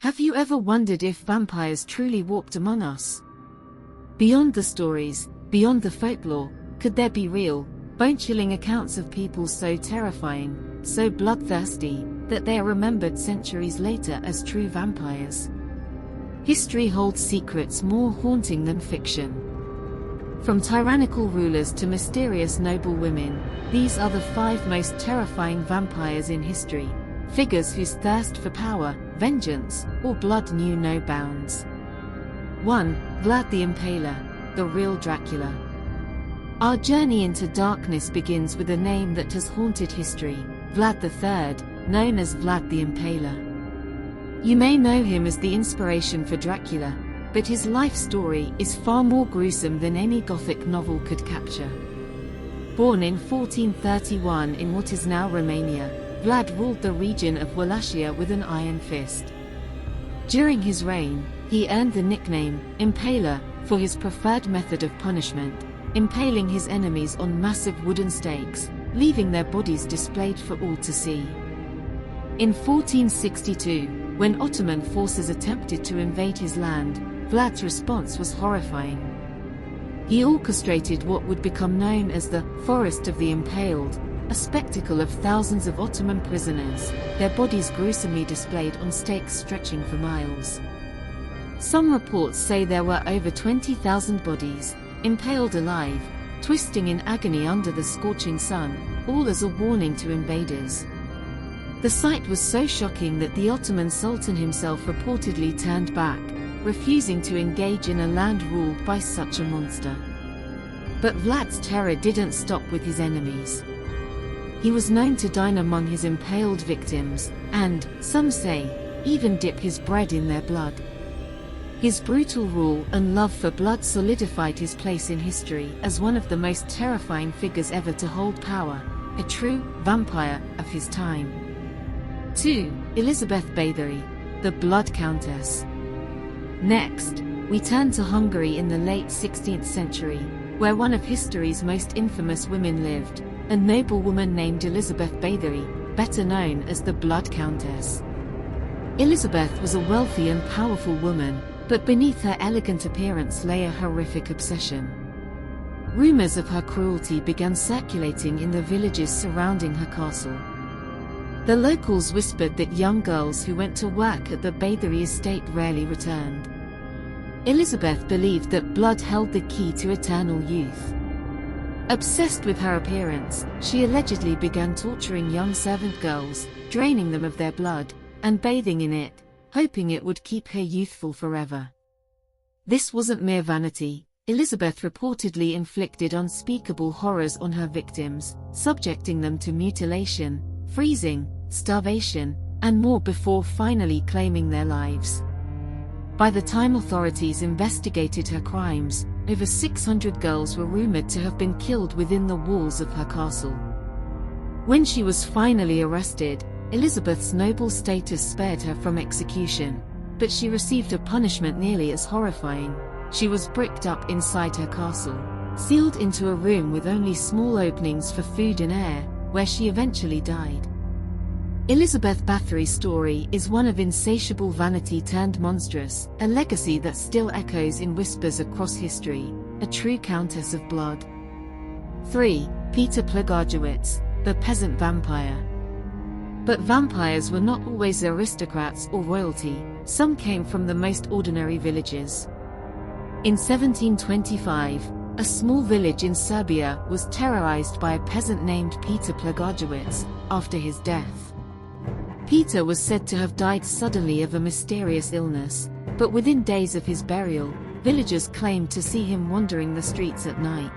Have you ever wondered if vampires truly walked among us? Beyond the stories, beyond the folklore, could there be real, bone-chilling accounts of people so terrifying, so bloodthirsty, that they are remembered centuries later as true vampires? History holds secrets more haunting than fiction. From tyrannical rulers to mysterious noble women, these are the 5 most terrifying vampires in history, figures whose thirst for power, vengeance, or blood knew no bounds. 1. Vlad the Impaler, the real Dracula. Our journey into darkness begins with a name that has haunted history, Vlad III, known as Vlad the Impaler. You may know him as the inspiration for Dracula, but his life story is far more gruesome than any Gothic novel could capture. Born in 1431 in what is now Romania, Vlad ruled the region of Wallachia with an iron fist. During his reign, he earned the nickname Impaler for his preferred method of punishment, impaling his enemies on massive wooden stakes, leaving their bodies displayed for all to see. In 1462, when Ottoman forces attempted to invade his land, Vlad's response was horrifying. He orchestrated what would become known as the Forest of the Impaled, a spectacle of thousands of Ottoman prisoners, their bodies gruesomely displayed on stakes stretching for miles. Some reports say there were over 20,000 bodies, impaled alive, twisting in agony under the scorching sun, all as a warning to invaders. The sight was so shocking that the Ottoman Sultan himself reportedly turned back, refusing to engage in a land ruled by such a monster. But Vlad's terror didn't stop with his enemies. He was known to dine among his impaled victims, and, some say, even dip his bread in their blood. His brutal rule and love for blood solidified his place in history as one of the most terrifying figures ever to hold power, a true vampire of his time. 2. Elizabeth Báthory, the Blood Countess. Next, we turn to Hungary in the late 16th century, where one of history's most infamous women lived, a noblewoman named Elizabeth Báthory, better known as the Blood Countess. Elizabeth was a wealthy and powerful woman, but beneath her elegant appearance lay a horrific obsession. Rumors of her cruelty began circulating in the villages surrounding her castle. The locals whispered that young girls who went to work at the Báthory estate rarely returned. Elizabeth believed that blood held the key to eternal youth. Obsessed with her appearance, she allegedly began torturing young servant girls, draining them of their blood, and bathing in it, hoping it would keep her youthful forever. This wasn't mere vanity. Elizabeth reportedly inflicted unspeakable horrors on her victims, subjecting them to mutilation, freezing, starvation, and more before finally claiming their lives. By the time authorities investigated her crimes, over 600 girls were rumored to have been killed within the walls of her castle. When she was finally arrested, Elizabeth's noble status spared her from execution, but she received a punishment nearly as horrifying. She was bricked up inside her castle, sealed into a room with only small openings for food and air, where she eventually died. Elizabeth Báthory's story is one of insatiable vanity turned monstrous, a legacy that still echoes in whispers across history, a true countess of blood. 3. Peter Plogojowitz, the peasant vampire. But vampires were not always aristocrats or royalty, some came from the most ordinary villages. In 1725, a small village in Serbia was terrorized by a peasant named Peter Plogojowitz, after his death. Peter was said to have died suddenly of a mysterious illness, but within days of his burial, villagers claimed to see him wandering the streets at night.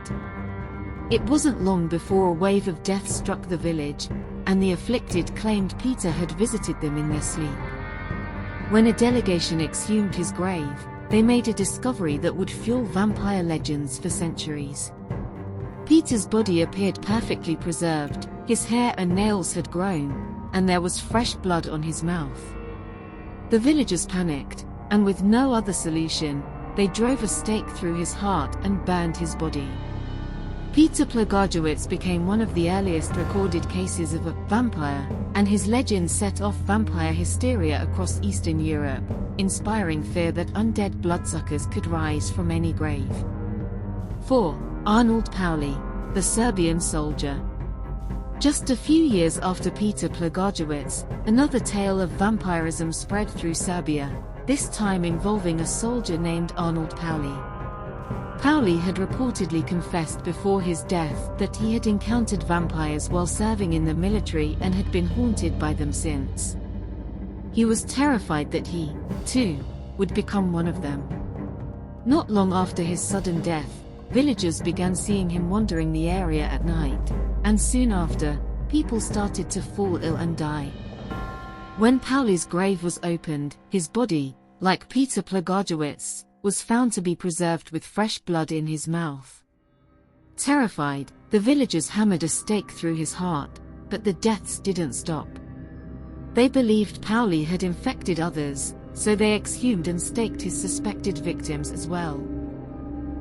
It wasn't long before a wave of death struck the village, and the afflicted claimed Peter had visited them in their sleep. When a delegation exhumed his grave, they made a discovery that would fuel vampire legends for centuries. Peter's body appeared perfectly preserved, his hair and nails had grown, and there was fresh blood on his mouth. The villagers panicked, and with no other solution, they drove a stake through his heart and burned his body. Peter Plogojowitz became one of the earliest recorded cases of a vampire, and his legend set off vampire hysteria across Eastern Europe, inspiring fear that undead bloodsuckers could rise from any grave. 4. Arnold Paole, the Serbian soldier. Just a few years after Peter Plogojowitz, another tale of vampirism spread through Serbia, this time involving a soldier named Arnold Paole. Paole had reportedly confessed before his death that he had encountered vampires while serving in the military and had been haunted by them since. He was terrified that he, too, would become one of them. Not long after his sudden death, villagers began seeing him wandering the area at night, and soon after, people started to fall ill and die. When Paole's grave was opened, his body, like Peter Plogojowitz, was found to be preserved with fresh blood in his mouth. Terrified, the villagers hammered a stake through his heart, but the deaths didn't stop. They believed Paole had infected others, so they exhumed and staked his suspected victims as well.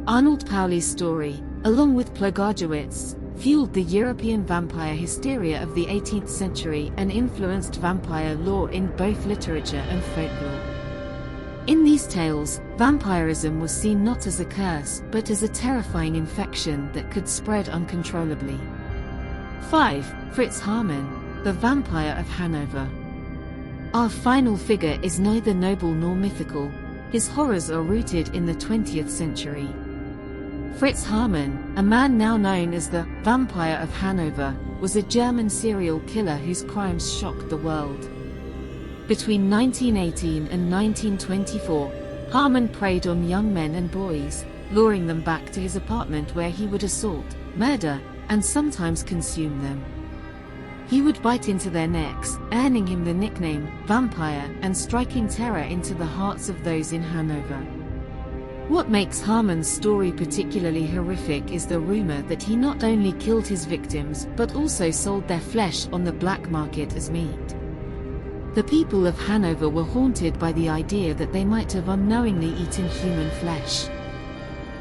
Arnold Paole's story, along with Plogojowitz, fueled the European vampire hysteria of the 18th century and influenced vampire lore in both literature and folklore. In these tales, vampirism was seen not as a curse but as a terrifying infection that could spread uncontrollably. 5. Fritz Haarmann, the Vampire of Hanover. Our final figure is neither noble nor mythical. His horrors are rooted in the 20th century. Fritz Haarmann, a man now known as the Vampire of Hanover, was a German serial killer whose crimes shocked the world. Between 1918 and 1924, Haarmann preyed on young men and boys, luring them back to his apartment where he would assault, murder, and sometimes consume them. He would bite into their necks, earning him the nickname Vampire and striking terror into the hearts of those in Hanover. What makes Haarmann's story particularly horrific is the rumor that he not only killed his victims but also sold their flesh on the black market as meat. The people of Hanover were haunted by the idea that they might have unknowingly eaten human flesh.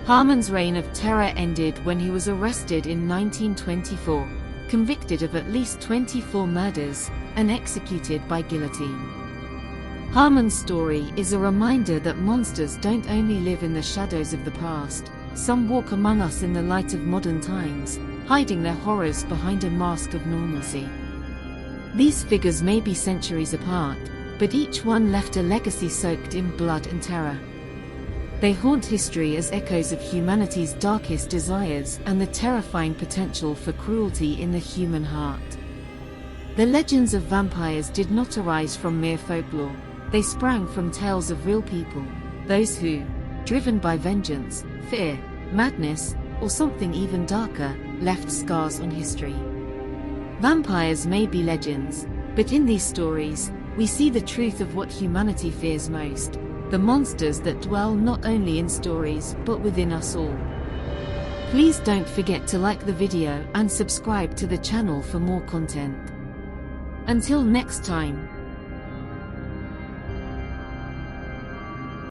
Haarmann's reign of terror ended when he was arrested in 1924, convicted of at least 24 murders, and executed by guillotine. Haarmann's story is a reminder that monsters don't only live in the shadows of the past, some walk among us in the light of modern times, hiding their horrors behind a mask of normalcy. These figures may be centuries apart, but each one left a legacy soaked in blood and terror. They haunt history as echoes of humanity's darkest desires and the terrifying potential for cruelty in the human heart. The legends of vampires did not arise from mere folklore, they sprang from tales of real people, those who, driven by vengeance, fear, madness, or something even darker, left scars on history. Vampires may be legends, but in these stories, we see the truth of what humanity fears most, the monsters that dwell not only in stories but within us all. Please don't forget to like the video and subscribe to the channel for more content. Until next time.